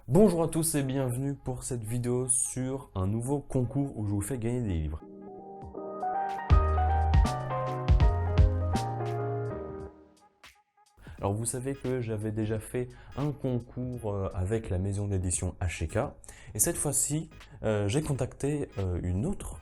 Bonjour à tous et bienvenue pour cette vidéo sur un nouveau concours où je vous fais gagner des livres. Alors vous savez que j'avais déjà fait un concours avec la maison d'édition HK et cette fois-ci j'ai contacté une autre,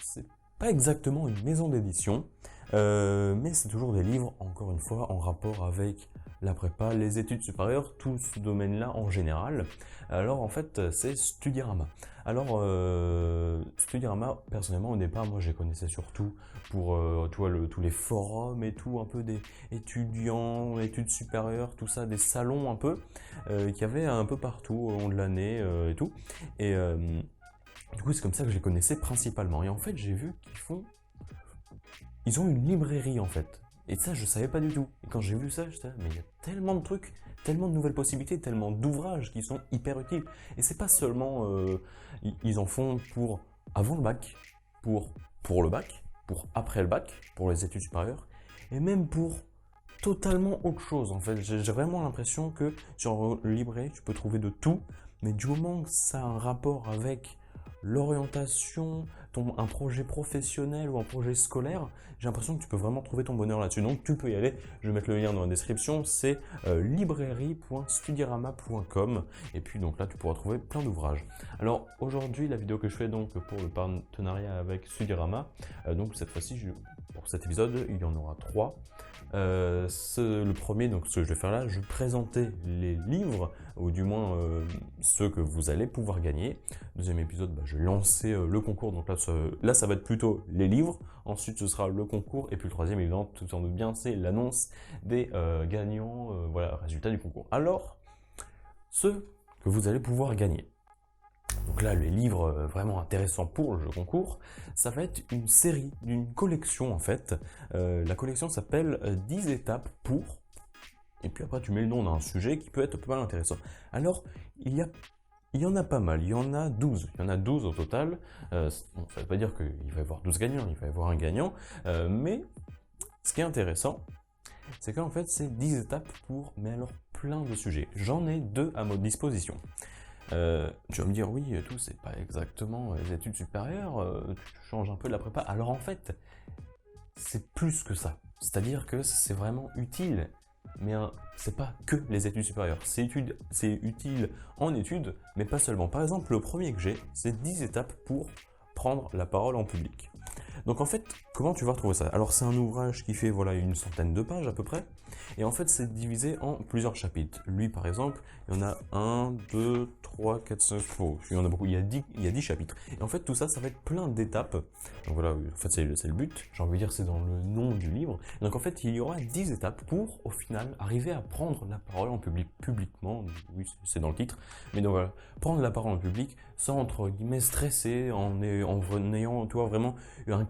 c'est pas exactement une maison d'édition, mais c'est toujours des livres, encore une fois, en rapport avec la prépa, les études supérieures, tout ce domaine-là en général. Alors en fait, c'est Studirama. Alors Studirama, personnellement au départ, moi je les connaissais surtout pour tu vois, tous les forums et tout, un peu des étudiants, études supérieures, tout ça, des salons un peu, qu'il y avait un peu partout au long de l'année et tout. Et du coup, c'est comme ça que je les connaissais principalement. Et en fait, j'ai vu ils ont une librairie en fait. Et ça, je savais pas du tout. Et quand j'ai vu ça, j'étais là, mais il y a tellement de trucs, tellement de nouvelles possibilités, tellement d'ouvrages qui sont hyper utiles. Et c'est pas seulement, ils en font pour avant le bac, pour le bac, pour après le bac, pour les études supérieures, et même pour totalement autre chose en fait. J'ai vraiment l'impression que sur le librairie, tu peux trouver de tout, mais du moment que ça a un rapport avec l'orientation, un projet professionnel ou un projet scolaire, j'ai l'impression que tu peux vraiment trouver ton bonheur là-dessus. Donc tu peux y aller, je vais mettre le lien dans la description, c'est librairie.studirama.com et puis donc là tu pourras trouver plein d'ouvrages. Alors aujourd'hui la vidéo que je fais donc pour le partenariat avec Studirama, donc cette fois-ci pour cet épisode il y en aura 3. Le premier, donc ce que je vais faire là, je vais présenter les livres, ou du moins ceux que vous allez pouvoir gagner. Deuxième épisode, je vais lancer le concours, donc là ça va être plutôt les livres, ensuite ce sera le concours, et puis le troisième, évidemment, tout en doute bien, c'est l'annonce des gagnants, voilà, résultat du concours. Alors, ceux que vous allez pouvoir gagner. Donc là, les livres vraiment intéressants pour le jeu concours, ça va être une série, d'une collection en fait. La collection s'appelle 10 étapes pour... Et puis après, tu mets le nom d'un sujet qui peut être pas mal intéressant. Alors, il y en a pas mal, il y en a 12. Il y en a 12 au total. Bon, ça ne veut pas dire qu'il va y avoir 12 gagnants, il va y avoir un gagnant. Mais ce qui est intéressant, c'est qu'en fait, c'est 10 étapes pour, mais alors plein de sujets. J'en ai 2 à ma disposition. Tu vas me dire, oui, tout, c'est pas exactement les études supérieures, tu changes un peu de la prépa. Alors en fait, c'est plus que ça. C'est-à-dire que c'est vraiment utile, mais c'est pas que les études supérieures. C'est utile en études, mais pas seulement. Par exemple, le premier que j'ai, c'est 10 étapes pour prendre la parole en public. Donc en fait, comment tu vas retrouver ça? Alors c'est un ouvrage qui fait voilà une centaine de pages à peu près, et en fait c'est divisé en plusieurs chapitres. Lui par exemple, il y en a 1, 2, 3, 4, 5, oh, il y en a beaucoup, il y a 10 chapitres. Et en fait tout ça, ça va être plein d'étapes. Donc voilà, en fait c'est le but, j'ai envie de dire c'est dans le nom du livre. Donc en fait il y aura 10 étapes pour au final arriver à prendre la parole en public, publiquement, oui c'est dans le titre, mais donc voilà, prendre la parole en public sans entre guillemets stresser, en ayant tu vois, vraiment une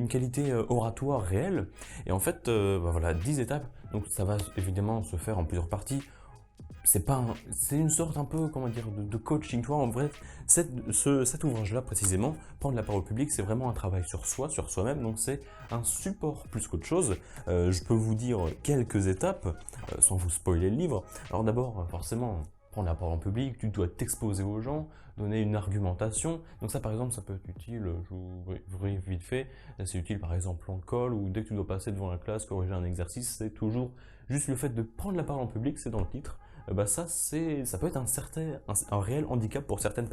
qualité oratoire réelle. Et en fait, voilà, 10 étapes. Donc ça va évidemment se faire en plusieurs parties. C'est une sorte un peu, comment dire, de coaching. Tu vois, en vrai, cet ouvrage-là précisément, prendre la parole publique, c'est vraiment un travail sur soi, sur soi-même. Donc c'est un support plus qu'autre chose. Je peux vous dire quelques étapes, sans vous spoiler le livre. Alors d'abord, forcément, prendre la parole en public, tu dois t'exposer aux gens, donner une argumentation. Donc ça, par exemple, ça peut être utile, je vous brief vite fait, c'est utile par exemple en col, ou dès que tu dois passer devant la classe, corriger un exercice, c'est toujours juste le fait de prendre la parole en public, c'est dans le titre. Ça peut être un réel handicap pour certaines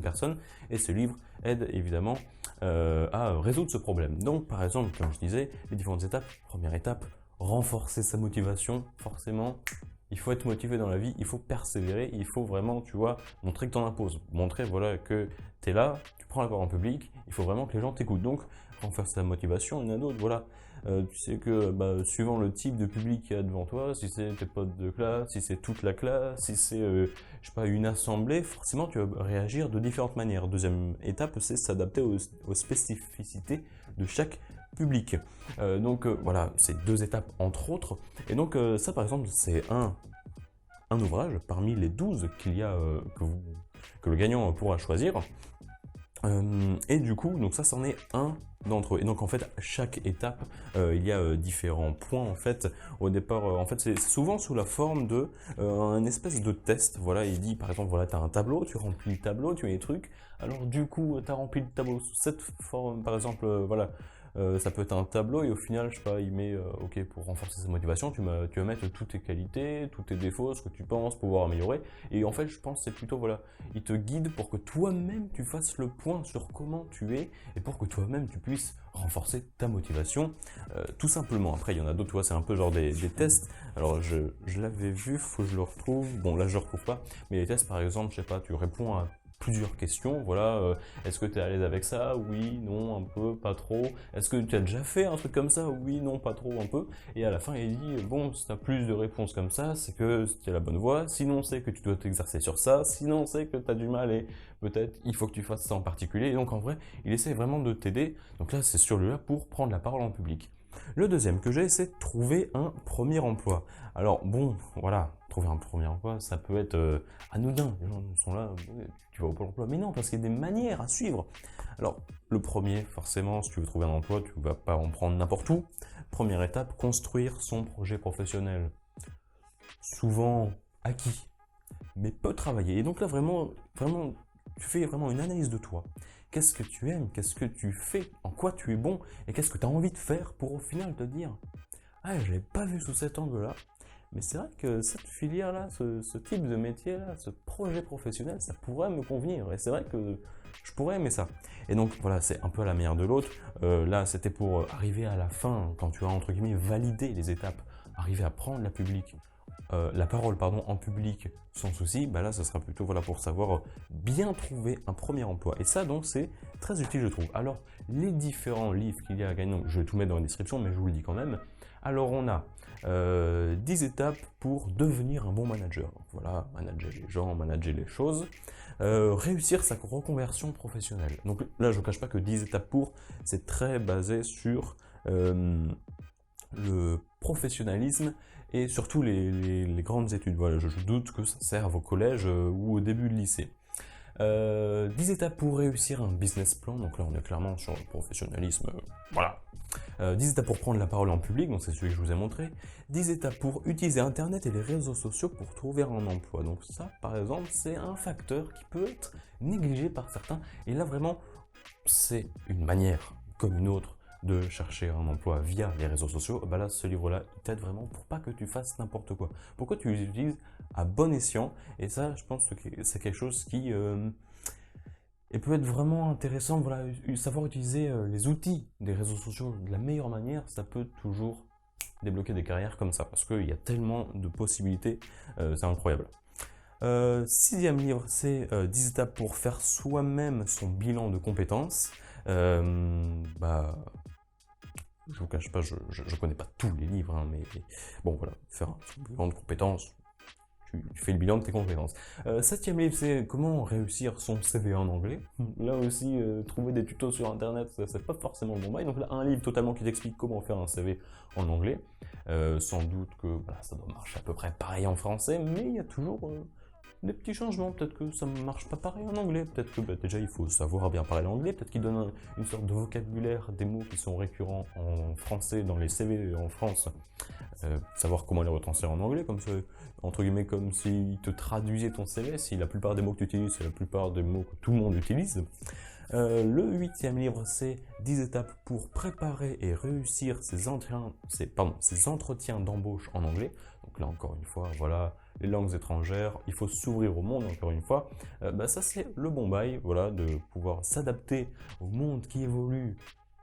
personnes, et ce livre aide évidemment à résoudre ce problème. Donc par exemple, comme je disais, les différentes étapes. Première étape, renforcer sa motivation, forcément. Il faut être motivé dans la vie, il faut persévérer, il faut vraiment, tu vois, montrer que tu en imposes. Montrer, voilà, que tu es là, tu prends la parole en public, il faut vraiment que les gens t'écoutent. Donc, renforcer sa motivation, il y en a d'autres, voilà. Tu sais que, suivant le type de public qu'il y a devant toi, si c'est tes potes de classe, si c'est toute la classe, si c'est, je sais pas, une assemblée, forcément, tu vas réagir de différentes manières. Deuxième étape, c'est s'adapter aux spécificités de chaque public. Voilà, c'est 2 étapes entre autres. Et donc ça par exemple, c'est un ouvrage parmi les 12 qu'il y a, que le gagnant pourra choisir. Et du coup, donc ça, c'en est un d'entre eux. Et donc en fait, chaque étape, il y a différents points en fait. Au départ, en fait, c'est souvent sous la forme de un espèce de test. Voilà, il dit par exemple, voilà, tu as un tableau, tu remplis le tableau, tu mets les trucs. Alors du coup, tu as rempli le tableau sous cette forme, par exemple, voilà. Ça peut être un tableau et au final, je sais pas, il met, ok, pour renforcer sa motivation, tu vas mettre toutes tes qualités, tous tes défauts, ce que tu penses pouvoir améliorer. Et en fait, je pense que c'est plutôt, voilà, il te guide pour que toi-même tu fasses le point sur comment tu es et pour que toi-même tu puisses renforcer ta motivation, tout simplement. Après, il y en a d'autres, tu vois, c'est un peu genre des tests. Alors, je l'avais vu, faut que je le retrouve. Bon, là, je le retrouve pas. Mais les tests, par exemple, je sais pas, tu réponds à plusieurs questions, voilà, est-ce que tu es à l'aise avec ça? Oui, non, un peu, pas trop. Est-ce que tu as déjà fait un truc comme ça? Oui, non, pas trop, un peu. Et à la fin, il dit, bon, si tu as plus de réponses comme ça, c'est que tu as la bonne voie, sinon c'est que tu dois t'exercer sur ça, sinon c'est que tu as du mal et peut-être il faut que tu fasses ça en particulier. Et donc en vrai, il essaie vraiment de t'aider. Donc là, c'est sur le là pour prendre la parole en public. Le deuxième que j'ai, c'est trouver un premier emploi. Alors bon, voilà, trouver un premier emploi, ça peut être anodin. Les gens sont là, ouais, tu vas au Pôle emploi. Mais non, parce qu'il y a des manières à suivre. Alors, le premier, forcément, si tu veux trouver un emploi, tu ne vas pas en prendre n'importe où. Première étape, construire son projet professionnel. Souvent acquis, mais peu travaillé. Et donc là, vraiment, vraiment, tu fais vraiment une analyse de toi. Qu'est-ce que tu aimes? Qu'est-ce que tu fais? En quoi tu es bon? Et qu'est-ce que tu as envie de faire pour au final te dire, ah, je l'avais pas vu sous cet angle-là. Mais c'est vrai que cette filière-là, ce type de métier-là, ce projet professionnel, ça pourrait me convenir. Et c'est vrai que je pourrais aimer ça. Et donc voilà, c'est un peu à la manière de l'autre. Là, c'était pour arriver à la fin, quand tu as entre guillemets validé les étapes, arriver à prendre la parole pardon, en public sans souci, bah là, ça sera plutôt voilà, pour savoir bien trouver un premier emploi. Et ça, donc, c'est très utile, je trouve. Alors, les différents livres qu'il y a à gagner, donc, je vais tout mettre dans la description, mais je vous le dis quand même. Alors, on a 10 étapes pour devenir un bon manager. Donc, voilà, manager les gens, manager les choses. Réussir sa reconversion professionnelle. Donc là, je ne cache pas que 10 étapes pour, c'est très basé sur le professionnalisme et surtout les grandes études. Voilà, je doute que ça serve au collège ou au début de lycée. 10 étapes pour réussir un business plan, donc là on est clairement sur le professionnalisme, voilà. 10 étapes pour prendre la parole en public, donc c'est celui que je vous ai montré. 10 étapes pour utiliser Internet et les réseaux sociaux pour trouver un emploi. Donc ça, par exemple, c'est un facteur qui peut être négligé par certains. Et là, vraiment, c'est une manière comme une autre de chercher un emploi via les réseaux sociaux. Bah là, ce livre-là, il t'aide vraiment pour pas que tu fasses n'importe quoi. Pourquoi tu les utilises à bon escient. Et ça, je pense que c'est quelque chose qui et peut être vraiment intéressant, voilà, savoir utiliser les outils des réseaux sociaux de la meilleure manière, ça peut toujours débloquer des carrières comme ça, parce qu'il y a tellement de possibilités, c'est incroyable. Sixième livre, c'est 10 étapes pour faire soi-même son bilan de compétences. Bah, je vous cache pas, je connais pas tous les livres, hein, mais bon voilà, faire un bilan de compétences, tu fais le bilan de tes compétences. Septième livre, c'est comment réussir son CV en anglais. Là aussi, trouver des tutos sur internet, c'est pas forcément le bon bail. Donc là, un livre totalement qui t'explique comment faire un CV en anglais. Sans doute que voilà, ça doit marcher à peu près pareil en français, mais il y a toujours des petits changements. Peut-être que ça ne marche pas pareil en anglais. Peut-être que bah, déjà il faut savoir bien parler l'anglais. Peut-être qu'il donne une sorte de vocabulaire, des mots qui sont récurrents en français dans les CV en France. Savoir comment les retranscrire en anglais, comme ça, entre guillemets, comme s'il te traduisait ton CV, si la plupart des mots que tu utilises, c'est la plupart des mots que tout le monde utilise. Le huitième livre, c'est 10 étapes pour préparer et réussir ses entretiens d'embauche en anglais. Donc là, encore une fois, voilà, les langues étrangères, il faut s'ouvrir au monde, encore une fois. Bah, ça, c'est le bon bail, voilà, de pouvoir s'adapter au monde qui évolue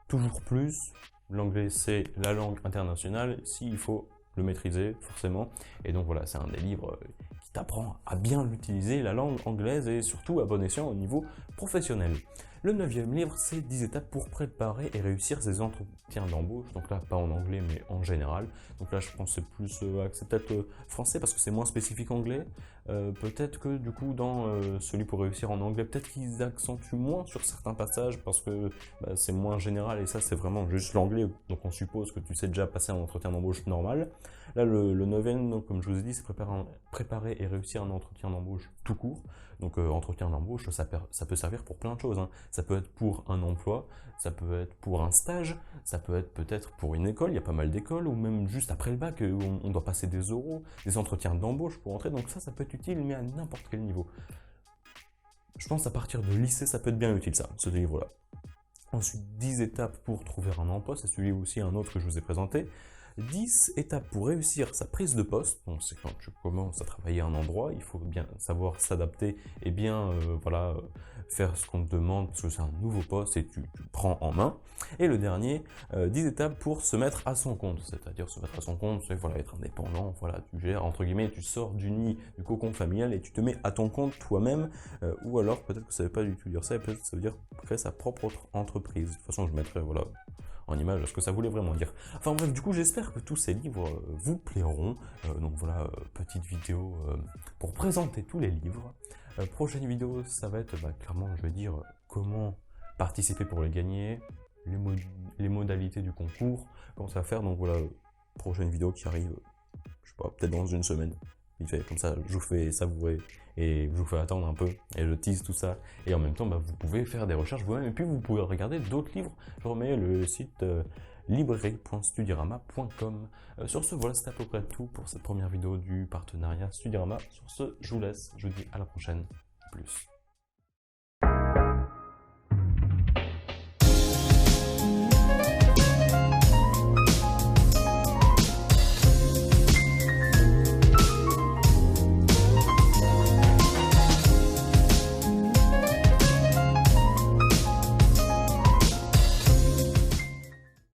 toujours plus. L'anglais, c'est la langue internationale, s'il faut le maîtriser, forcément. Et donc voilà, c'est un des livres qui t'apprend à bien l'utiliser, la langue anglaise, et surtout à bon escient au niveau professionnel. Le neuvième livre, c'est 10 étapes pour préparer et réussir ses entretiens d'embauche. Donc là, pas en anglais, mais en général. Donc là, je pense que c'est plus c'est peut-être français parce que c'est moins spécifique anglais. Peut-être que du coup, dans celui pour réussir en anglais, peut-être qu'ils accentuent moins sur certains passages parce que bah, c'est moins général et ça, c'est vraiment juste l'anglais. Donc on suppose que tu sais déjà passer un entretien d'embauche normal. Là, le neuvième, donc, comme je vous ai dit, c'est préparer et réussir un entretien d'embauche tout court. Donc, entretien d'embauche, ça peut servir pour plein de choses. Hein. Ça peut être pour un emploi, ça peut être pour un stage, ça peut être peut-être pour une école, il y a pas mal d'écoles, ou même juste après le bac, on doit passer des oraux, des entretiens d'embauche pour entrer, donc ça peut être utile, mais à n'importe quel niveau. Je pense à partir de lycée, ça peut être bien utile ça, ce livre-là. Ensuite, 10 étapes pour trouver un emploi, c'est celui aussi un autre que je vous ai présenté. 10 étapes pour réussir sa prise de poste. Donc, c'est quand tu commences à travailler à un endroit, il faut bien savoir s'adapter et bien faire ce qu'on te demande parce que c'est un nouveau poste et tu prends en main. Et le dernier, 10 étapes pour se mettre à son compte. C'est-à-dire se mettre à son compte, c'est être indépendant, tu gères, entre guillemets, tu sors du nid, du cocon familial et tu te mets à ton compte toi-même. Ou alors, peut-être que ça ne veut pas du tout dire ça, et peut-être que ça veut dire créer sa propre entreprise. De toute façon, je mettrai, en image ce que ça voulait vraiment dire. Enfin bref, du coup, j'espère que tous ces livres vous plairont. Donc voilà, petite vidéo pour présenter tous les livres. Prochaine vidéo, ça va être clairement, je vais dire, comment participer pour les gagner, les modalités du concours, comment ça va faire. Donc voilà, prochaine vidéo qui arrive, je sais pas, peut-être dans une semaine. Comme ça, je vous fais savourer et je vous fais attendre un peu et je tease tout ça. Et en même temps, vous pouvez faire des recherches vous-même et puis vous pouvez regarder d'autres livres. Je remets le site librairie.studirama.com. Sur ce, voilà, c'est à peu près tout pour cette première vidéo du partenariat Studirama. Sur ce, je vous laisse. Je vous dis à la prochaine. Plus.